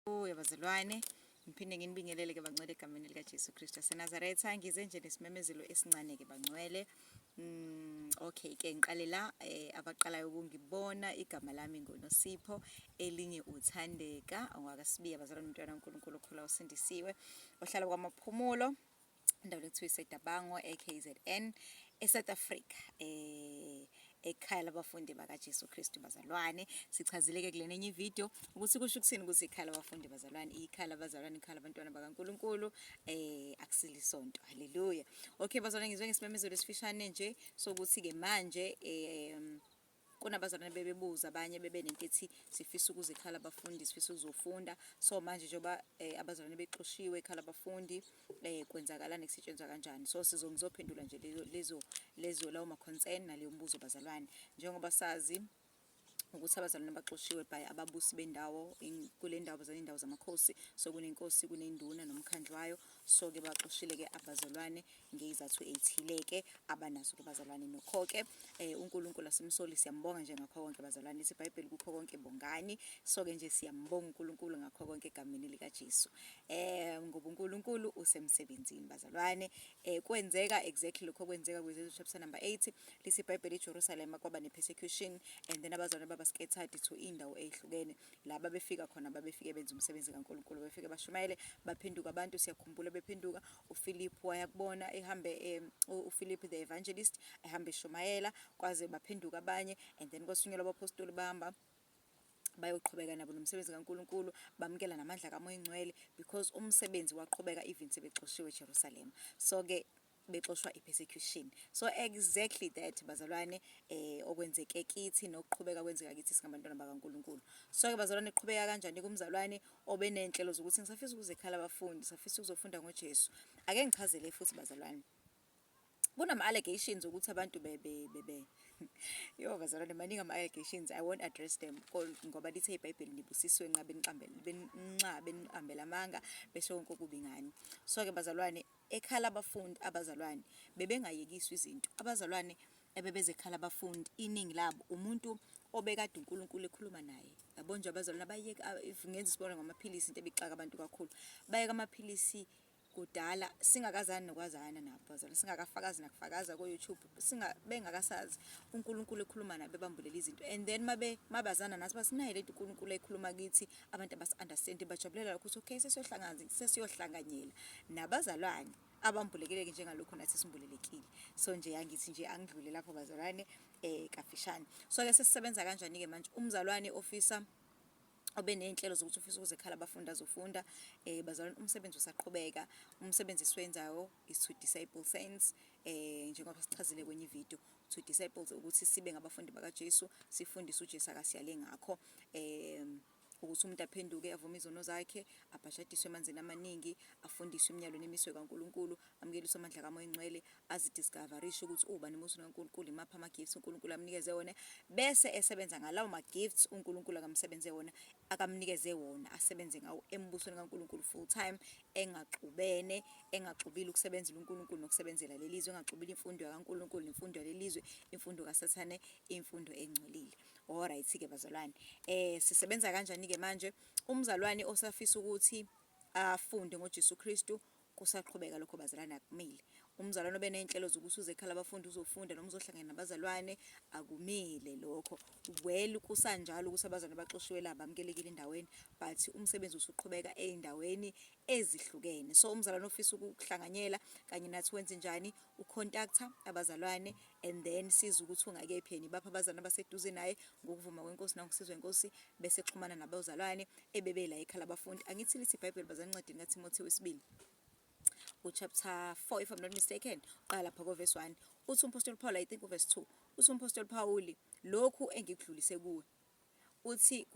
Bazalwane, ngiphinde nginibingelele ke bangcwele egameni lika Jesu Kristu waseNazaretha. Ngize nje nesimemezelo esincane ke bangcwele. Okay ke ngiqale la abaqalayo ukungibona igama lami ngoNosipho, elinye uThandeka ongakasibiya bazalwane, umntwana kaNkulunkulu okhula usindisiwe ohlala kwaMaphumulo endaweni ekuthiwa iSetabango eKZN eSouth Africa, ekhaya labafundi baka Jesu Kristu bazalwane. Sichazile ke kulena enye video ukuthi kusho ukuthini ukuthi ikhaya labafundi bazalwane, ikhaya labazalwane, ikhaya labantwana bakaNkulunkulu, akusilisonto. Haleluya. Okay bazalwane, ngizwe ngesimemezelo esifishane nje sokuthi ke manje kunabazalwane bebebuza abanye bebenento ethi sifisa ukuze ikhaya labafundi sifisa ukuzofunda. So manje njoba abazalwane bexoshiwe ikhaya labafundi, kwenzakalani, kusetshenzwa kanjani? So ngizophendula nje lezo lawo ma concern naleyo mbuzo bazalwane. Njengoba sazi ukuthi abazalwane baxoshiwe by ababusi bendawo kule ndawo bazalwane, indawo zamakhosi, so kunenkosi, kunenduna nomkhandlu wayo. So ke baxoshile ke abazalwane ngezathu ezithile ke abanazo ke bazalwane. Nokho ke uNkulunkulu asimsoli, siyambonga nje ngakho konke bazalwane. IBhayibheli kukho konke bongani. So ke nje siyambonga uNkulunkulu ngakho konke egameni lika Jesu. Ngoba uNkulunkulu usemsebenzini bazalwane. Kwenzeka exactly lokho kwenzeka kwiZezwe chapter number 8 lesiBhayibheli eJerusalem kwaba nepersecution, and then abazalwane scattered to indawo ezihlukene la babefika khona, babefike benza umsebenzi kaNkulunkulu, befike bashumayele, baphenduka abantu. Siyakhumbula bephenduka uPhilip wayakubona ehambe uPhilip the evangelist ehambe eshumayela, kwaze baphenduka abanye, and then kwasunyelwa abapostoli bahamba bayoqhubeka nabo nomsebenzi kaNkulunkulu, bamkela namandla kaMoya Engcwele, because umsebenzi waqhubeka even sebexoshiwe eJerusalem. So ke bexoshwa ipersecution. So exactly that bazalwane okwenzeke kithi nokuqhubeka kwenzeka kithi singabantwana bakaNkulunkulu. So ke bazalwane, iqhubeka kanjani kumzalwane obenenhlelo zokuthi ngisafisa ukuze ekhaya labafundi, safisa ukuzofunda ngoJesu? Ake ngichazele futhi bazalwane, kunama allegations ukuthi abantu yo bazalwane, maningi ama allegations. I won't address them ngoba lithe iBhayibheli nibusiswe benqabe niqambela amanga bese wonke okubi ngani. So ke bazalwane, ekhaya labafundi abazalwane bebengayekiswa izinto. Abazalwane ebebeze ekhaya labafundi iningi labo umuntu obekade uNkulunkulu ekhuluma naye. Yabo nje abazalwane bayeka, if ngenza isibona ngamaphilisi, into ebixaka abantu kakhulu, bayeka amaphilisi kudala singakazani nokwazana nabo bazalwane, singakafakazi nakufakaza ko YouTube, bengakasazi uNkulunkulu ekhuluma nabe, bambulela izinto, and then mabazana nathi basinayo lento uNkulunkulu ekhuluma kithi, abantu abasi-understand bajabulela ukuthi okay sesiyohlanganyela nabazalwane abambulekile njengalokho nathi simbulelekile. So nje yangithi nje angidlule lapho bazalwane kafishane. So ke sesisebenza kanjani ke manje umzalwane ofisa obenenhlelo zokuthi ufisa ukuze ekhaya labafundi azofunda? Bazalwane, umsebenzi usaqhubeka. Umsebenzi esiwenzayo is to disciple saints, njengoba sichazile kwenye video, to disciples ukuthi sibe ngabafundi bakaJesu, sifundise uJesu akasiyale ngakho, ukuthi umuntu aphenduke, avume izono zakhe, abhashadiswe emanzini amaningi, afundiswe imiyalo nemiswe kaNkulunkulu, amkeliswe amandla kaMoya Engcwele, azidiscoverishe ukuthi ubani umuntu kaNkulunkulu, imaphi ama-gifts uNkulunkulu amnikeze wona, bese esebenza ngalawo ma-gifts uNkulunkulu akamsebenze wona, akamnikeze wona, asebenze ngawo embusweni kaNkulunkulu full time, engaxubile ukusebenzela uNkulunkulu nokusebenzela lelizwe, engaxubile imfundo kaNkulunkulu nemfundo yalelizwe, imfundo kaSathane, imfundo engcolile. Alright ke bazalwane, sisebenza kanjani ke manje? Umzalwane osafisa ukuthi afunde ngoJesu Kristu kusaqhubeka lokho bazalwane, akumile. Umzalwane obenenhlelo zokuthi uze ekhaya labafundi uzofunda noma uzohlangana nabazalwane, akumile lokho. Well, kusanjalo ukuthi abazalwane baxoshiwe laba bamkelekile endaweni, but umsebenzi usuqhubeka eindaweni ezihlukene. So umzalwane ofisa ukuhlanganyela kanye nathi wenze njani? Ucontacta abazalwane, and then siza ukuthi ungakephi yena bapha abazalwane abaseduze naye ngokuvuma kwenkosi nangokusizwa inkosi, bese xhumana nabazalwane ebebela ekhaya labafundi. Angithi lithi iBhayibheli bazalwane encwadini kaTimotheo wesibili chapter 4 if I'm not mistaken, qala lapha ko verse 1, uthi umpostoli Paul, I think verse 2, uthi umpostoli Paul, lokhu engikudlulise kuwe, uthi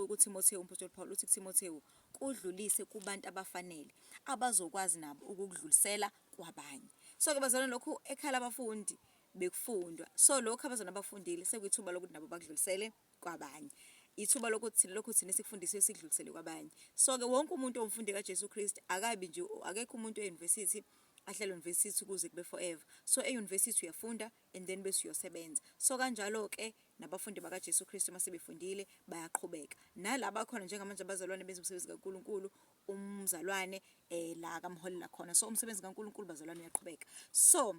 kuTimotheo, umpostoli Paul uthi kuTimotheo, kudlulise kubantu abafanele abazokwazi nabo ukudlulisela kwabanye. So ke bazalwane, lokhu ekhaya labafundi bekufundwa, so lokho abazalwane abafundile sekuyithuba lokuthi nabo bakudlulisele kwabanye. Ithuba lokho thina sikufundiswe sikudlulisele kwabanye. So ke wonke umuntu omfundi kaJesu Kristu akabi nje, akekho umuntu euniversity ahlele university kuze kube forever. So euniversity uyafunda and then bese uyosebenza. So kanjalo ke nabafundi bakaJesu Kristu mase befundile bayaqhubeka nalaba khona njengamanje abazalwane benza umsebenzi kaNkulunkulu umzalwane la kamholela khona. So umsebenzi kaNkulunkulu bazalwane uyaqhubeka. So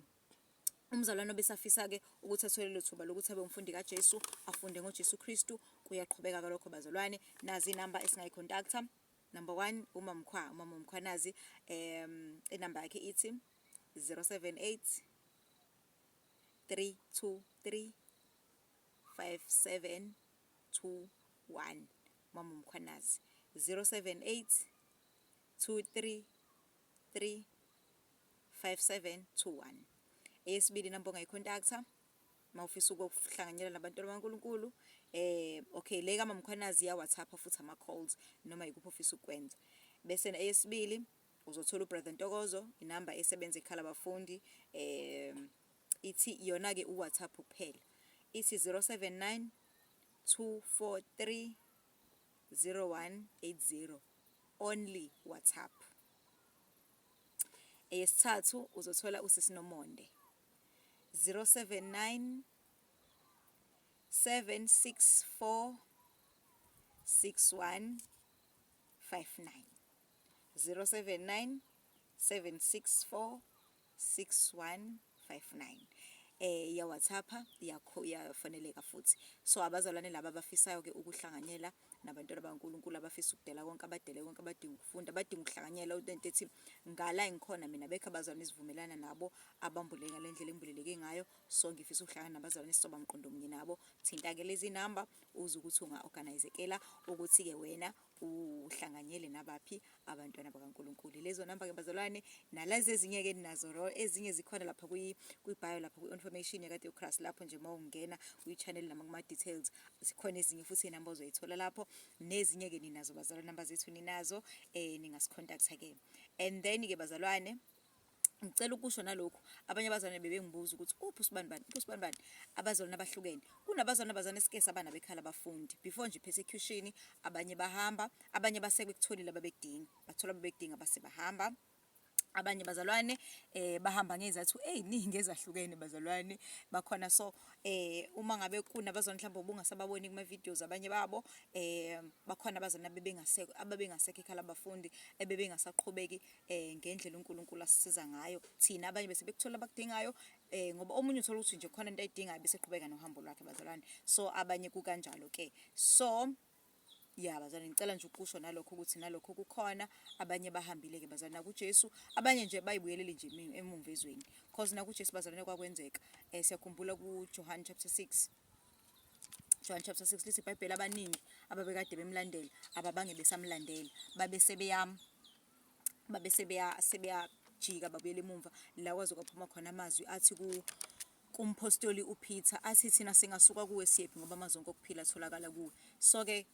umzalwane obesafisa ke ukuthi athole lelo thuba lokuthi abe umfundi kaJesu afunde ngoJesu Kristu kuyaqhubeka kalokho bazalwane. Nazi inamba esingayicontacta. Number 1 umama Mkhwanazi inamba yakhe ithi 078 323 5721 mama Mkhwanazi 078 233 5721. Eyesibili namba ongayicontacta mawufisa ukuhlanganyela nabantu bakaNkulunkulu okay le kama Mkhwanazi ya WhatsApp futhi ama calls noma yikuphi ofisa ukwenza. Bese eyesibili uzothola uBrother Ntokozo inamba esebenza ekhala abafundi ithi yona ke uWhatsApp kuphela ithi 079 243 0180 only WhatsApp. Eyesithathu uzothola uSisinomonde 079 764 6159 079 764 6159 ya WhatsApp yakho yafaneleka futhi. So abazalwane laba abafisayo ke ukuhlanganyela nabantu bakaNkulunkulu abafisa ukudela konke abadele konke abadinga ukufunda abadinga ukuhlanganyela into ethi ngala ngikhona mina bekho abazalwane sivumelana nabo abambuleka lendlela embuleleke ngayo. So ngifisa ukuhlangana nabazalwane sizoba mqondo munye nabo. Thinta ke lezi namba uze ukuthi unga-organizekela ukuthi ke wena uhlanganyele nabaphi abantwana bakaNkulunkulu. Lezo namba ke bazalwane nalazi ezinye ke ninazo ezinye zikhona lapha kwi-bio lapha ku-information yakade uChrist lapho nje mawungena kwi-channel nama details zikhona ezinye futhi inamba ozoyithola lapho nezinye ke ninazo bazalwane namba zethu ninazo ningascontacta ke. And then ke bazalwane ngicela ukusho nalokho abanye abazalwane bebengibuza ukuthi uphi usibani abazalwane abahlukene kunabazalwane esike sabana bekhala abafundi before nje persecution abanye bahamba abanye basekwe kutholile ababekudinga bathola ababekudinga base bahamba abanye bazalwane bahamba ngezathu eziningi ezahlukene bazalwane bakhona. So uma ngabe kunabazalwane mhlawumbe ubungasababoni kuma videos abanye babo bakhona abazalwane abebengasekho ekhala abafundi ebebengasaqhubeki ngendlela uNkulunkulu asisiza ngayo thina abanye bese bekuthola abakudingayo ngoba omunye uthola ukuthi nje khona into ayidingayo bese qhubeka nohambo lwakhe bazalwane. So abanye kukanjalo ke. So bazalwane ngicela nje ukusho nalokho ukuthi nalokho kukhona abanye bahambile ke bazalwane nakuJesu abanye nje bayibuyelele nje emumva ezweni because nakuJesu bazalwane kwakwenzeka. Siyakhumbula kuJohn chapter 6 lithi iBhayibheli abaningi ababekade bemlandela ababange besamlandela sebeyajika babuyele emumva la kwaze kwaphuma khona amazwi athi kumpostoli uPeter athi thina singasuka kuwe siyephi ngoba amazonke okuphila atholakala kuwe. So ke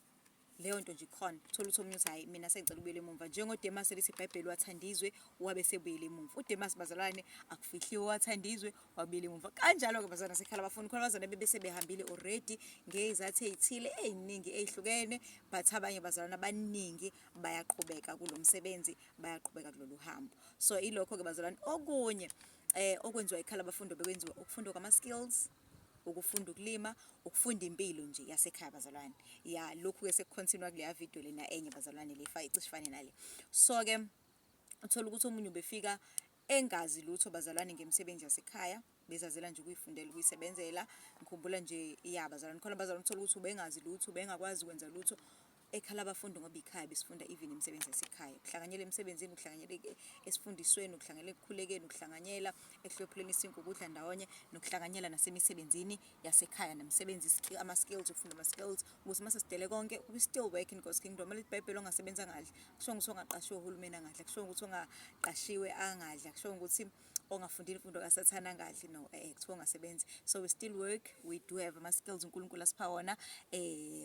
leyo nto nje khona thola ukuthi omunye uthi hayi mina sengicela ubuyele emumva njengoDemas lithi iBhayibheli wathandizwe wabe sebuyele emumva. uDemas bazalwane akufihliwe wathandizwe wabuyele emumva kanjalo ke bazalwane sekhala abafundi khona bazalwane bebese behambile already ngezathu ezithile eziningi ezihlukene but abanye bazalwane abaningi bayaqhubeka kulomsebenzi bayaqhubeka kulolu hambo. So ilokho ke bazalwane okunye okwenziwa ikhala abafundi bekwenziwa ukufunda kwama skills ukufunda ukulima ukufunda impilo nje yasekhaya bazalwane lokhu ke sekucontinue kule video lena enye bazalwane lefa icishifane nale. So ke uthola ukuthi omunye ubefika engazi lutho bazalwane ngemsebenzi yasekhaya bezazela nje ukuyifundela ukuyisebenzela. Ngikhumbula nje bazalwane khona bazalwane uthola ukuthi ubengazi lutho bengakwazi ukwenza lutho ekhala abafundi ngoba ikhaya besifunda even imisebenzi yasekhaya ukuhlanganyela emsebenzini ukuhlanganyela esifundisweni ukuhlanganyela ekukhulekeni ukuhlanganyela ehlopheleni isinko ukudla ndawonye nokuhlanganyela nasemisebenzini yasekhaya nemisebenzi ama skills ukufunda ama skills ukuthi mase sidele konke we still working God's kingdom. Lithi iBhayibheli ongasebenza kahle kusho ukuthi ongaqashiwe uhulumeni angadla kusho ukuthi ongaqashiwe angadla kusho ukuthi ongafundile imfundo kaSathana kahle no kuthiwa ongasebenzi. So we still work, we do have ama skills uNkulunkulu asipha wona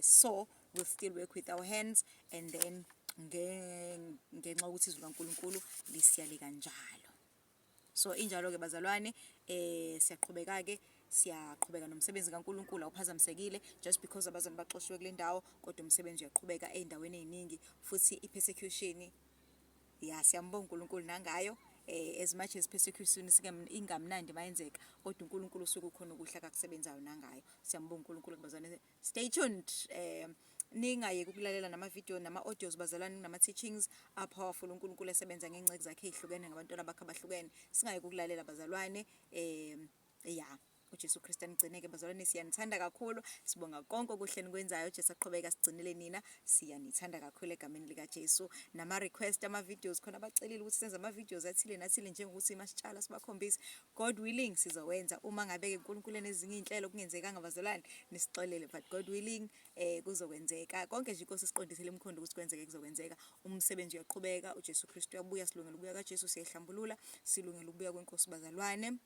so we'll still work with our hands and then ngenxa ukuthi izwi kaNkulunkulu lisiyale kanjalo. So injalo ke bazalwane siyaqhubeka nomsebenzi kaNkulunkulu awuphazamisekile just because abazalwane baxoshiwe kule ndawo kodwa umsebenzi uyaqhubeka eindaweni eziningi futhi ipersecution siyambonga uNkulunkulu nangayo as much as persecution ingamnandi mayenzeka kodwa uNkulunkulu usuke ukhona ukuhla akakusebenzayo nangayo. Siyambonga uNkulunkulu bazalwane. Stay tuned. Ningayeke ukulalela nama-video nama-audios bazalwane nama-teachings powerful uNkulunkulu esebenza ngengceki zakhe ezihlukene ngabantwana bakhe abahlukene. Singayeke ukulalela bazalwane. uJesu Kristu anigcine-ke bazalwane, siyanithanda kakhulu, sibonga konke okuhle nikwenzayo. uJesu aqhubeka sigcinele nina, siyanithanda kakhulu egameni likaJesu. Nama-request ama-videos khona abacelile ukuthi senze ama-videos athile nathile njengokuthi masitshala sibakhombise. God willing sizowenza uma ngabe-ke uNkulunkulu enezinye iy'nhlelo kungenzekanga bazalwane nisixolele, but God willing kuzokwenzeka konke nje inkosi isiqondisele emkhondo ukuthi kwenzeke kuzokwenzeka. Umsebenzi uyaqhubeka, uJesu Kristu uyabuya, silungele ukubuya kaJesu, siyahlambulula, silungele ukubuya kwenkosi bazalwane.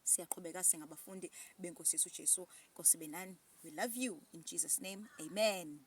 Siyaqhubeka singabafundi benkosi yethu uJesu. Nkosi benani. We love you in Jesus name. Amen.